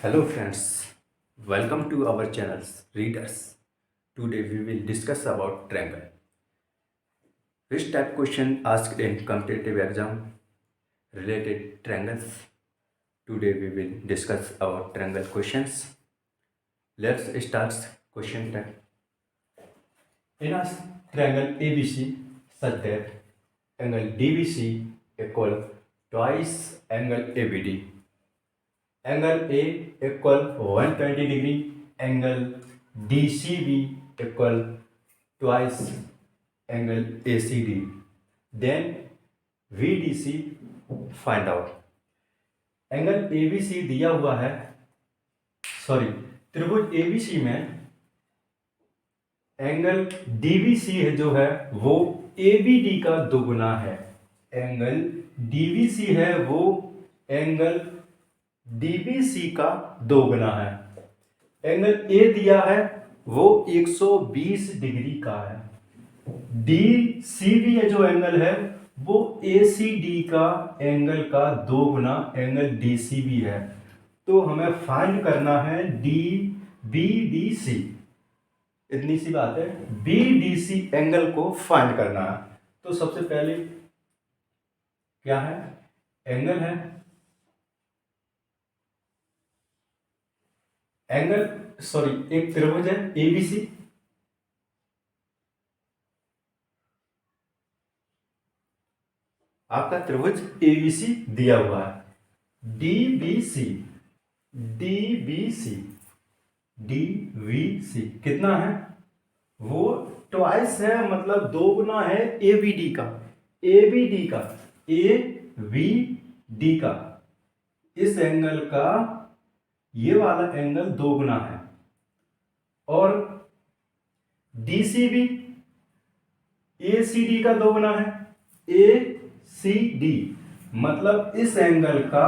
Hello friends, welcome to our channels Readers. Today we will discuss about triangle. Which type question asked in competitive exam related triangles? Today we will discuss about triangle questions. Let's start question 10. In a triangle ABC such that angle DBC equal twice angle ABD. Angle A equal 120 degree, angle DCB equal twice angle ACD. Then VDC find out. Angle ABC दिया हुआ है, त्रिभुज ABC में angle DBC है जो है वो ABD का दोगुना है। एंगल DBC है वो एंगल DBC का दोगुना है। एंगल A दिया है वो 120 डिग्री का है। DCB है जो एंगल है वो ACD का एंगल का दोगुना एंगल DCB है। तो हमें फाइंड करना है DBDC। इतनी सी बात है, BDC एंगल को फाइंड करना है। तो सबसे पहले क्या है, एंगल है, एक त्रिभुज है ABC। आपका त्रिभुज ABC दिया हुआ है। DBC कितना है, वो ट्वाइस है, मतलब दोगुना है ABD का। इस एंगल का ये वाला एंगल दोगुना है। और DCB ACD का दोगुना है। ACD मतलब इस एंगल का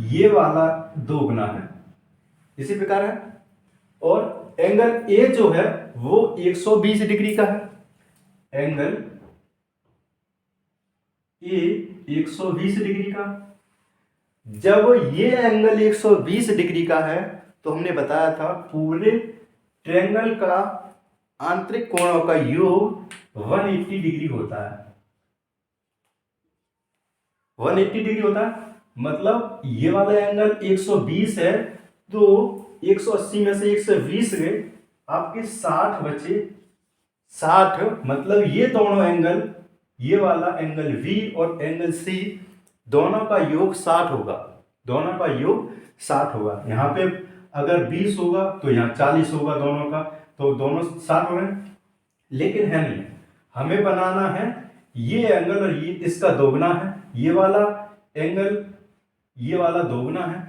ये वाला दोगुना है। इसी प्रकार है। और एंगल A जो है वो 120 डिग्री का है। एंगल A 120 डिग्री का। जब ये एंगल 120 डिग्री का है तो हमने बताया था पूरे ट्रायंगल का आंतरिक कोणों का योग 180 डिग्री होता है। 180 डिग्री होता है, मतलब ये वाला एंगल 120 है तो 180 में से 120 गए, आपके 60 बचे। 60 मतलब ये दोनों एंगल, ये वाला एंगल V और एंगल C दोनों का योग 60 होगा। दोनों का योग 60 होगा। यहाँ पे अगर 20 होगा तो यहाँ 40 होगा दोनों का, तो दोनों 60 हो गए। लेकिन है नहीं, हमें बनाना है ये एंगल और ये इसका दोगुना है। ये वाला एंगल ये वाला दोगुना है।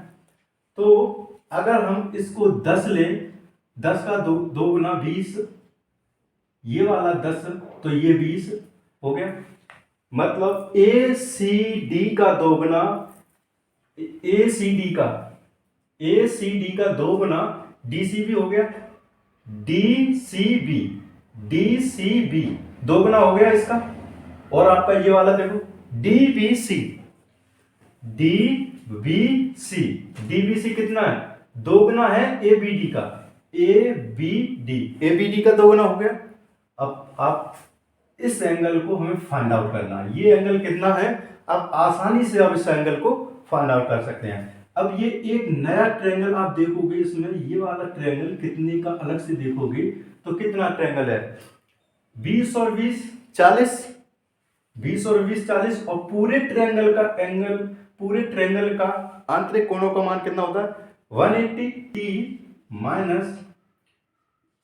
तो अगर हम इसको 10 ले, 10 का दोगुना 20, ये वाला 10 तो ये 20 हो गया। मतलब ACD का दोगुना, ACD का दोगुना DCB हो गया। DCB दोगुना हो गया इसका। और आपका ये वाला देखो DBC कितना है, दोगुना है ABD का। ABD का दोगुना हो गया। अब आप इस एंगल को हमें फाइंड आउट करना है। ये एंगल कितना है, आप आसानी से अब इस एंगल को फाइंड आउट कर सकते हैं। अब ये एक नया ट्रायंगल आप देखोगे, इसमें ये वाला ट्रायंगल कितने का अलग से देखोगे तो कितना ट्रायंगल है, 20 और 20 40, 20 और 20 40। और पूरे ट्रायंगल का आंतरिक कोणों का मान कितना होता है, 180 माइनस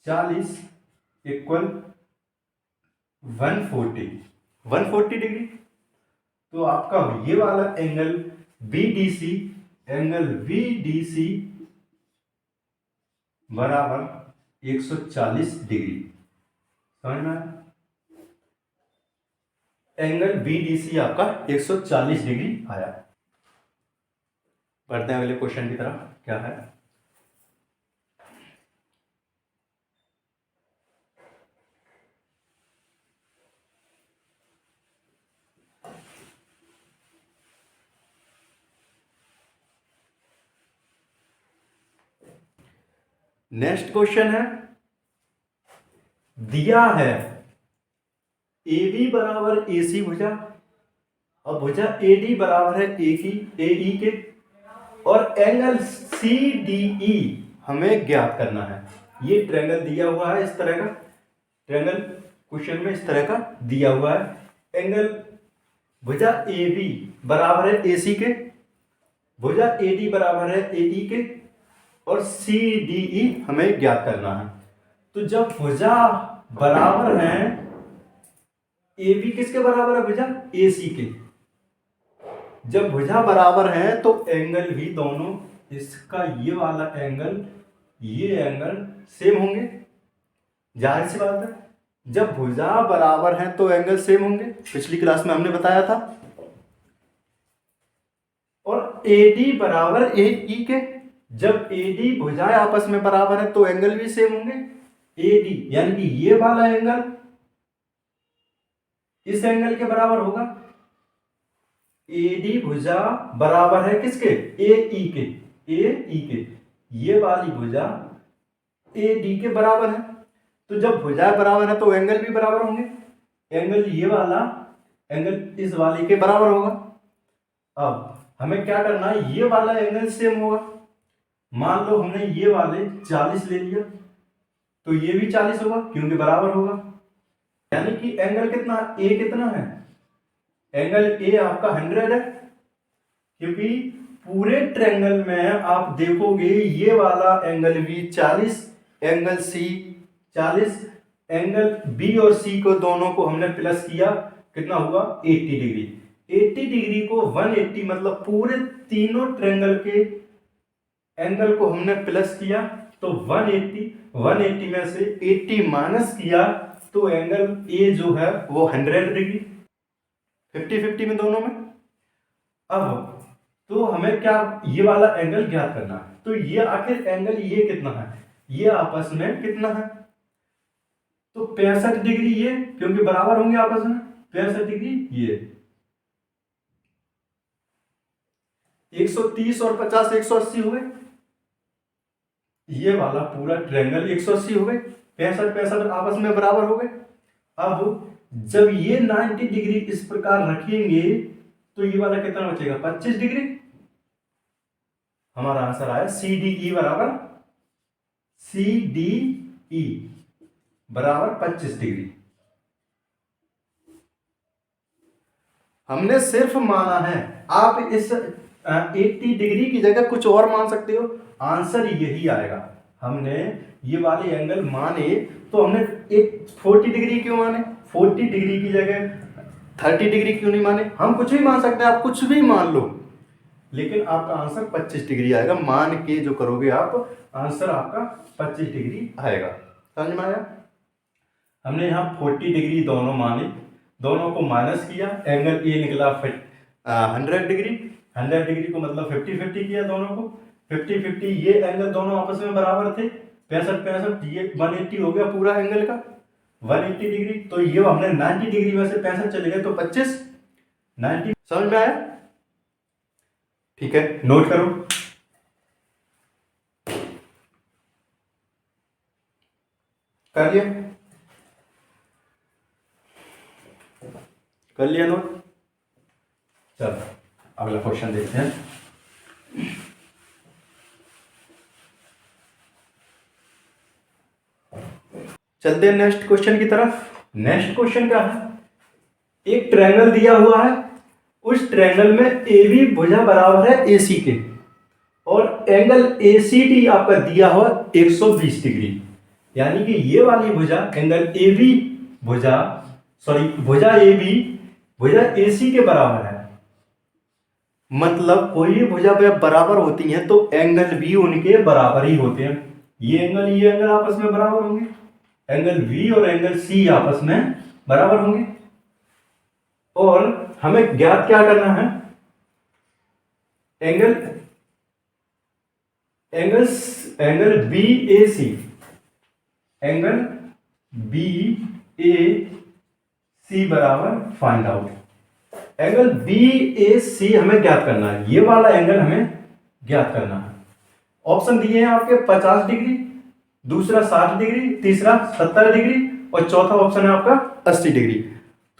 40 इक्वल 140 डिग्री। तो आपका ये वाला एंगल BDC बराबर 140 डिग्री। समझ में आया? एंगल BDC आपका 140 डिग्री आया। बढ़ते हैं अगले क्वेश्चन की तरफ। क्या है, नेक्स्ट क्वेश्चन है, दिया है ए बी बराबर ए सी भुजा और भुजा ए डी बराबर है ए ई के, और एंगल सी डी ई हमें ज्ञात करना है। ये ट्रायंगल दिया हुआ है, इस तरह का ट्रायंगल क्वेश्चन में इस तरह का दिया हुआ है। एंगल भुजा ए बी बराबर है ए सी के, भुजा ए डी बराबर है ए ई के, और सी डी ई हमें ज्ञात करना है। तो जब भुजा बराबर है, ए बी किसके बराबर है भुजा, ए सी के। जब भुजा बराबर है तो एंगल भी दोनों, इसका ये वाला एंगल ये एंगल सेम होंगे, जाहिर सी बात है। जब भुजा बराबर है तो एंगल सेम होंगे, पिछली क्लास में हमने बताया था। और ए डी बराबर ए ई के, जब ए डी भुजाएं आपस में बराबर है तो एंगल भी सेम होंगे। ए डी यानी कि ये वाला एंगल इस एंगल के बराबर होगा। ए डी भुजा बराबर है किसके, ए ई के, ए ई के, ये वाली भुजा ए डी के बराबर है। तो जब भुजा बराबर है तो एंगल भी बराबर होंगे। एंगल ये वाला एंगल इस वाले के बराबर होगा। अब हमें क्या करना है, ये वाला एंगल सेम होगा। मान लो हमने ये वाले 40 ले लिया तो ये भी 40 होगा क्योंकि बराबर होगा। यानी कि एंगल कितना, ए कितना है, एंगल ए आपका 100 है, क्योंकि पूरे ट्रायंगल में आप देखोगे ये वाला एंगल भी 40, एंगल सी 40, एंगल बी और सी को दोनों को हमने प्लस किया, कितना हुआ 80 डिग्री। 80 डिग्री को 180 मतलब पूरे तीनों ट्रायंगल के एंगल को हमने प्लस किया तो 180 में से 80 माइनस किया तो एंगल ए जो है वो 100 डिग्री, 50-50 में दोनों में। अब तो हमें क्या, ये वाला एंगल ज्ञात करना है। तो ये आखिर एंगल ये कितना है, ये आपस में कितना है, तो 65 डिग्री ये, क्योंकि बराबर होंगे आपस में, 65 डिग्री ये। 130 और 50 180 हो गए, ये वाला पूरा ट्रायंगल 180 हो गए, 65 आपस में बराबर हो गए। अब जब ये 90 डिग्री इस प्रकार रखेंगे तो ये वाला कितना बचेगा, 25 डिग्री। हमारा आंसर आया सी डी ई बराबर, सी डी ई बराबर 25 डिग्री। हमने सिर्फ माना है, आप इस 80 डिग्री की जगह कुछ और मान सकते हो, आंसर यही आएगा। हमने ये वाले एंगल माने तो हमने एक 40 डिग्री क्यों माने, 40 डिग्री की जगह 30 डिग्री क्यों नहीं माने। हम कुछ भी मान सकते हैं, आप कुछ भी मान लो, लेकिन आपका आंसर 25 डिग्री आएगा। मान के जो करोगे आप, आंसर आपका 25 डिग्री आएगा। समझ में आया। हमने यहाँ 40 डिग्री दोनों माने, दोनों को माइनस किया, एंगल ए निकला 100 डिग्री, 100 डिग्री को मतलब 50-50 किया दोनों को, 50-50। ये एंगल दोनों आपस में बराबर थे, 65-65, ये 180 हो गया पूरा एंगल का 180 डिग्री। तो ये हमने 90 डिग्री में से 65 चले गए तो 25, 90। समझ में आया, ठीक है, नोट करो। कर लिया, कर लिया नोट। चलो अगला क्वेश्चन देखते हैं। चलते हैं नेक्स्ट क्वेश्चन की तरफ। नेक्स्ट क्वेश्चन क्या है, एक ट्रायंगल दिया हुआ है, उस ट्रायंगल में ए बी भुजा बराबर है ए सी के, और एंगल ए सी डी आपका दिया हुआ 120 डिग्री। यानी कि ये वाली भुजा एंगल ए बी भुजा, सॉरी भुजा ए बी भुजा ए सी के बराबर है। मतलब कोई भी भुजा बराबर होती है तो एंगल भी उनके बराबर ही होते हैं। ये एंगल आपस में बराबर होंगे, एंगल V और एंगल C आपस में बराबर होंगे। और हमें ज्ञात क्या करना है, एंगल BAC, एंगल BAC बराबर फाइंड आउट। एंगल BAC हमें ज्ञात करना है, ये वाला एंगल हमें ज्ञात करना है। ऑप्शन दिए हैं आपके 50 डिग्री, दूसरा 60 डिग्री, तीसरा 70 डिग्री और चौथा ऑप्शन है आपका 80 डिग्री।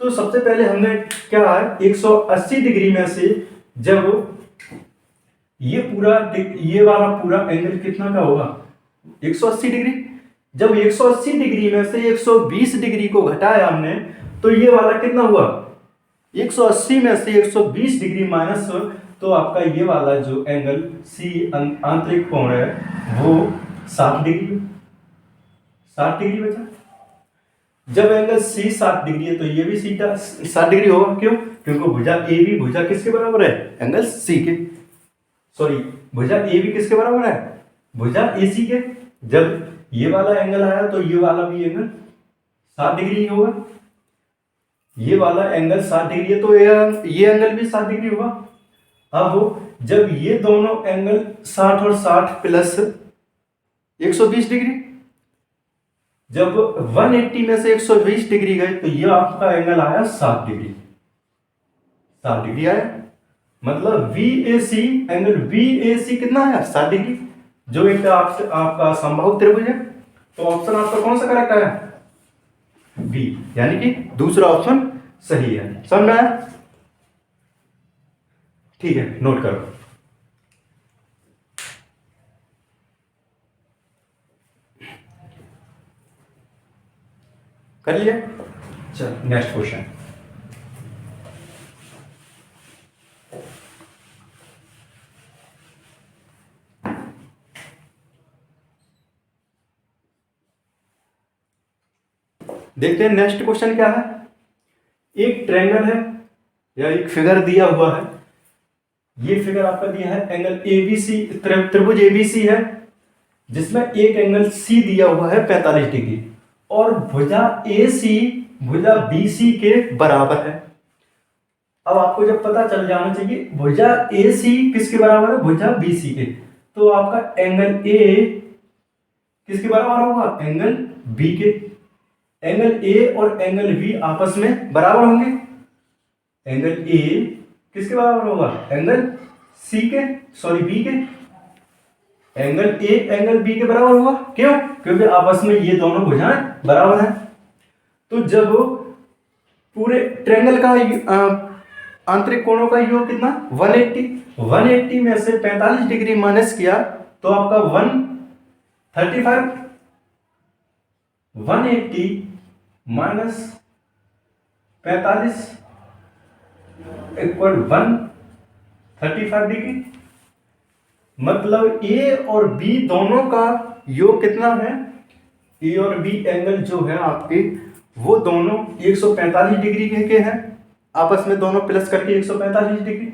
तो सबसे पहले हमने क्या है 180 डिग्री में से जब ये वाला पूरा एंगल कितना का होगा 180 डिग्री। जब 180 डिग्री में से 120 डिग्री को घटाया हमने तो ये वाला कितना हुआ 180 में से 120 डिग्री माइनस, तो आपका ये वाला जो एंगल सी आंतरिक कोण है वो 60 डिग्री, 60 डिग्री बचा। जब एंगल सी 60 डिग्री है तो ये भी सी 60 डिग्री होगा। क्यों? क्योंकि भुजा ए बी भुजा किसके बराबर है एंगल सी के, सॉरी भुजा ए बी किसके बराबर है भुजा ए सी के। जब ये वाला एंगल आया तो ये वाला भी एंगल 60 डिग्री होगा। ये वाला एंगल 60 डिग्री है तो ये एंगल भी 60 डिग्री होगा। अब जब ये दोनों एंगल 60 और 60 प्लस 120 डिग्री, जब 180 में से 120 डिग्री गए तो ये आपका एंगल आया 60 डिग्री, 60 डिग्री आया। मतलब VAC एंगल VAC कितना आया 60 डिग्री, जो एक आपका समबाहु त्रिभुज है। तो ऑप्शन आपका कौन सा करेक्ट आया बी, यानी कि दूसरा ऑप्शन सही है। समझ में आया? ठीक है, नोट करो। कर लिया? चल नेक्स्ट क्वेश्चन। देखते हैं नेक्स्ट क्वेश्चन क्या है। एक ट्रायंगल है या एक फिगर दिया हुआ है। ये फिगर आपका दिया है एंगल ABC, त्रिभुज ABC है जिसमें एक एंगल C दिया हुआ है 45 डिग्री और भुजा AC भुजा BC के बराबर है। अब आपको जब पता चल जाना चाहिए भुजा AC किसके बराबर है भुजा BC के, तो आपका एंगल A किसके बराबर होगा एंगल B के। एंगल A और एंगल B आपस में बराबर होंगे। एंगल A किसके बराबर होगा एंगल C के, सॉरी B के। एंगल A एंगल B के बराबर होगा। क्यों? क्योंकि आपस में ये दोनों भुजाएं बराबर हैं। तो जब पूरे ट्रायंगल का आंतरिक कोणों का योग कितना 180 में से 45 डिग्री माइनस किया तो आपका 135, 180 माइनस 45 इक्वल 135 डिग्री। मतलब A और B दोनों का योग कितना है, A और B एंगल जो है आपके वो दोनों 145 डिग्री के हैं, आपस में दोनों प्लस करके 145 डिग्री।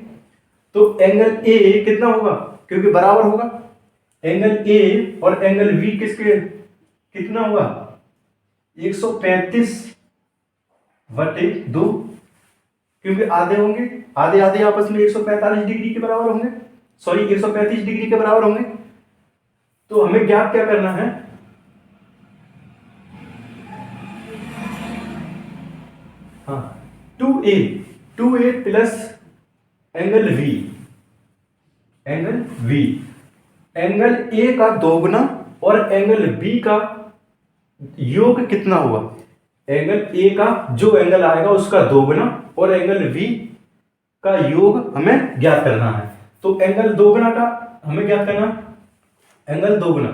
तो एंगल A कितना होगा क्योंकि बराबर होगा। एंगल A और एंगल B किसके कितना होगा 135/2, क्योंकि आधे होंगे, आधे आधे आपस में 145 डिग्री के बराबर होंगे, सॉरी 135 डिग्री के बराबर होंगे। तो हमें ज्ञात क्या करना है, हाँ 2a plus angle V, angle A का दोगुना और एंगल B का योग कितना हुआ। एंगल A का जो एंगल आएगा उसका दोगुना और एंगल V का योग हमें ज्ञात करना है। तो एंगल दोगुना का हमें ज्ञात करना, एंगल दोगुना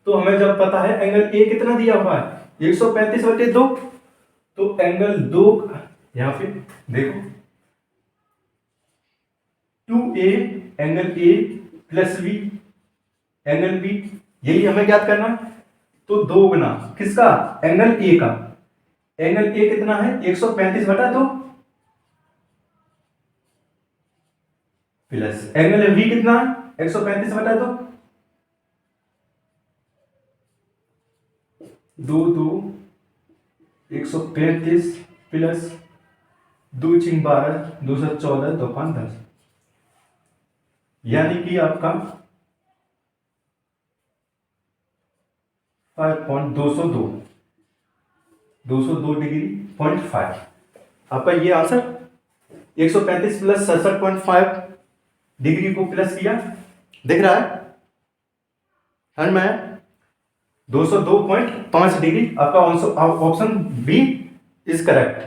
तो हमें जब पता है एंगल A कितना दिया हुआ है 135/2, तो एंगल 2 यहां पे देखो 2a angle A plus V angle B, यही हमें ज्ञात करना। तो दोगुना किसका एंगल A का, एंगल A कितना है 135/2 प्लस एंगल V कितना है 135/2, 2 135 प्लस 2 × 12 214 2 5 10, यानी कि आपका 202 डिग्री 0.5 आपका ये आंसर। 135 प्लस 67.5 डिग्री को प्लस किया, दिख रहा है हर में। 202.5 डिग्री। आपका option B is correct.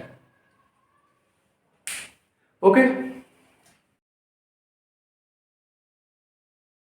Okay.